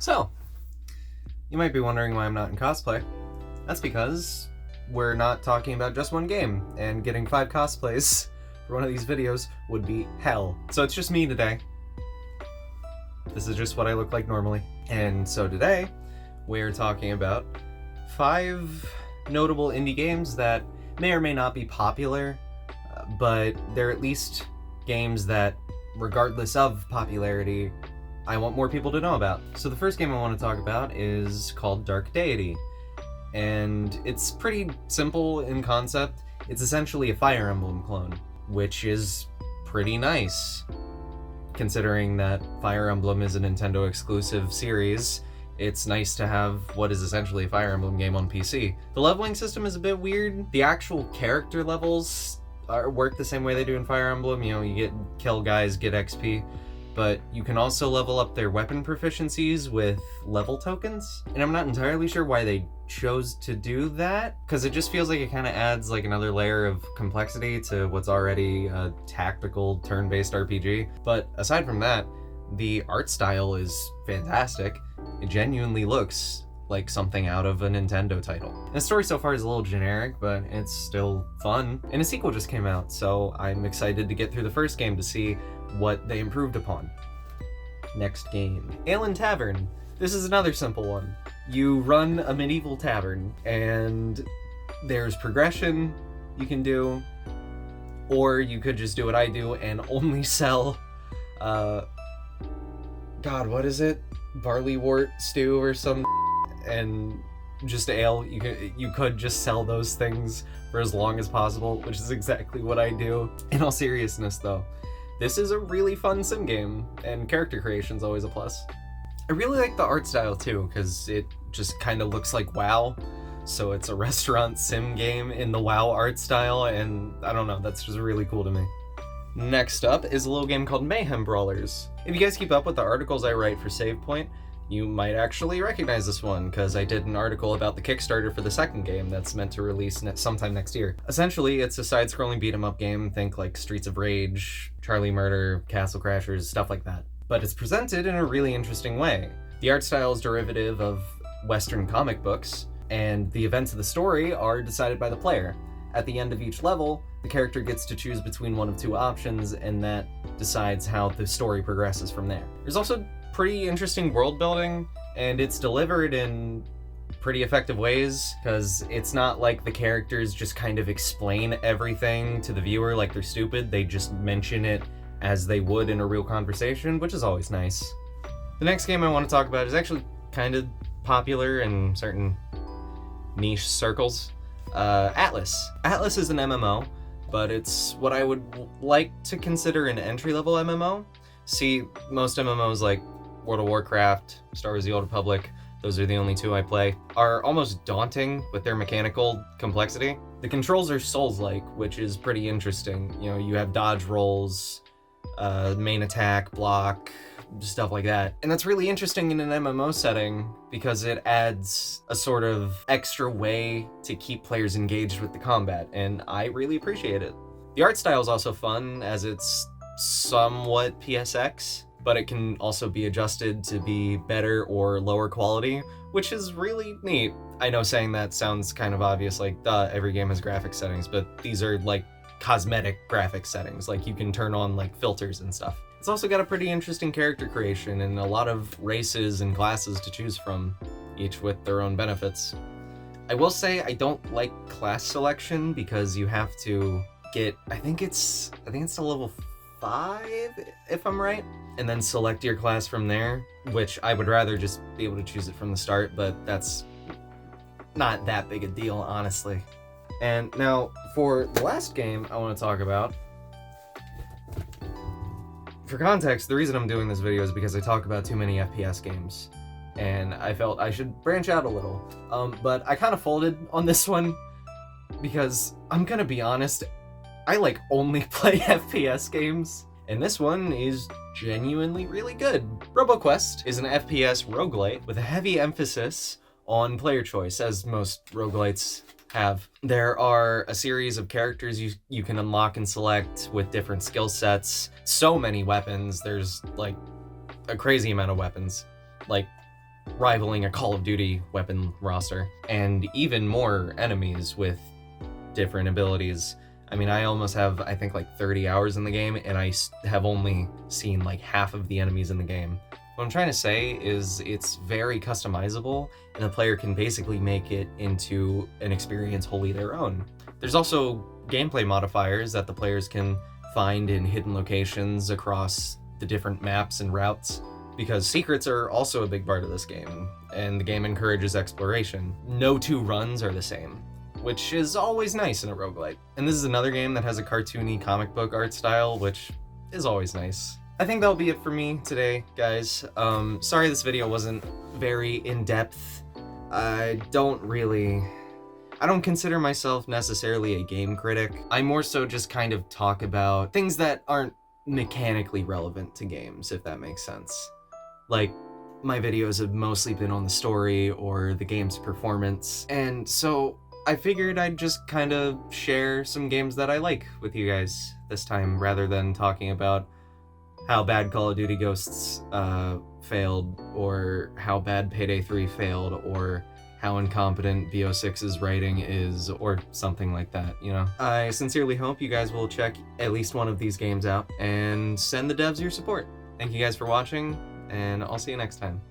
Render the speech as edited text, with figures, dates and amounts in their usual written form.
So, you might be wondering why I'm not in cosplay. That's because we're not talking about just one game, and getting 5 cosplays for one of these videos would be hell. So it's just me today. This is just what I look like normally. And so today, we're talking about 5 notable indie games that may or may not be popular, but they're at least games that, regardless of popularity, I want more people to know about. So the first game I want to talk about is called Dark Deity, and it's pretty simple in concept. It's essentially a Fire Emblem clone, which is pretty nice, considering that Fire Emblem is a Nintendo exclusive series. It's nice to have what is essentially a Fire Emblem game on PC. The leveling system is a bit weird. The actual character levels work the same way they do in Fire Emblem. You know, you kill guys, get XP, but you can also level up their weapon proficiencies with level tokens. And I'm not entirely sure why they chose to do that, because it just feels like it kind of adds like another layer of complexity to what's already a tactical turn-based RPG. But aside from that, the art style is fantastic. It genuinely looks like something out of a Nintendo title. And the story so far is a little generic, but it's still fun. And a sequel just came out, so I'm excited to get through the first game to see what they improved upon. Next game, Aelin Tavern. This is another simple one. You run a medieval tavern, and there's progression you can do, or you could just do what I do and only sell, God, what is it? Barley wort stew or some, and just ale. You could just sell those things for as long as possible, which is exactly what I do. In all seriousness though, this is a really fun sim game, and character creation's always a plus. I really like the art style too, because it just kind of looks like WoW, so it's a restaurant sim game in the WoW art style, and I don't know, that's just really cool to me. Next up is a little game called Mayhem Brawlers. If you guys keep up with the articles I write for SavePoint, you might actually recognize this one, because I did an article about the Kickstarter for the second game that's meant to release sometime next year. Essentially, it's a side-scrolling beat-em-up game, think like Streets of Rage, Charlie Murder, Castle Crashers, stuff like that. But it's presented in a really interesting way. The art style is derivative of Western comic books, and the events of the story are decided by the player. At the end of each level, the character gets to choose between one of 2 options, and that decides how the story progresses from there. There's also pretty interesting world building, and it's delivered in pretty effective ways, because it's not like the characters just kind of explain everything to the viewer like they're stupid. They just mention it as they would in a real conversation, which is always nice. The next game I want to talk about is actually kind of popular in certain niche circles. Atlas. Atlas is an MMO, but it's what I would like to consider an entry-level MMO. See, most MMOs like World of Warcraft, Star Wars: The Old Republic, those are the only 2 I play, are almost daunting with their mechanical complexity. The controls are Souls-like, which is pretty interesting. You know, you have dodge rolls, main attack, block, stuff like that. And that's really interesting in an MMO setting, because it adds a sort of extra way to keep players engaged with the combat, and I really appreciate it. The art style is also fun, as it's somewhat PSX, but it can also be adjusted to be better or lower quality, which is really neat. I know saying that sounds kind of obvious, like, duh, every game has graphic settings, but these are like cosmetic graphic settings, like you can turn on like filters and stuff. It's also got a pretty interesting character creation and a lot of races and classes to choose from, each with their own benefits. I will say I don't like class selection, because you have to get, I think it's to level 5, if I'm right, and then select your class from there, which I would rather just be able to choose it from the start, but that's not that big a deal, honestly. And now, for the last game I want to talk about, for context, the reason I'm doing this video is because I talk about too many FPS games, and I felt I should branch out a little. But I kind of folded on this one, because I'm gonna be honest, I like only play FPS games, and this one is genuinely really good. RoboQuest is an FPS roguelite with a heavy emphasis on player choice, as most roguelites have. There are a series of characters you can unlock and select with different skill sets. So many weapons. There's like a crazy amount of weapons. Like rivaling a Call of Duty weapon roster, and even more enemies with different abilities. I mean, I almost have, I think, like 30 hours in the game, and I have only seen like half of the enemies in the game. What I'm trying to say is it's very customizable, and the player can basically make it into an experience wholly their own. There's also gameplay modifiers that the players can find in hidden locations across the different maps and routes, because secrets are also a big part of this game, and the game encourages exploration. No two runs are the same, which is always nice in a roguelite. And this is another game that has a cartoony comic book art style, which is always nice. I think that'll be it for me today, guys. Sorry this video wasn't very in-depth. I don't consider myself necessarily a game critic. I more so just kind of talk about things that aren't mechanically relevant to games, if that makes sense. Like, my videos have mostly been on the story or the game's performance, and so I figured I'd just kind of share some games that I like with you guys this time, rather than talking about how bad Call of Duty Ghosts failed, or how bad Payday 3 failed, or how incompetent BO6's writing is, or something like that, you know? I sincerely hope you guys will check at least one of these games out, and send the devs your support. Thank you guys for watching, and I'll see you next time.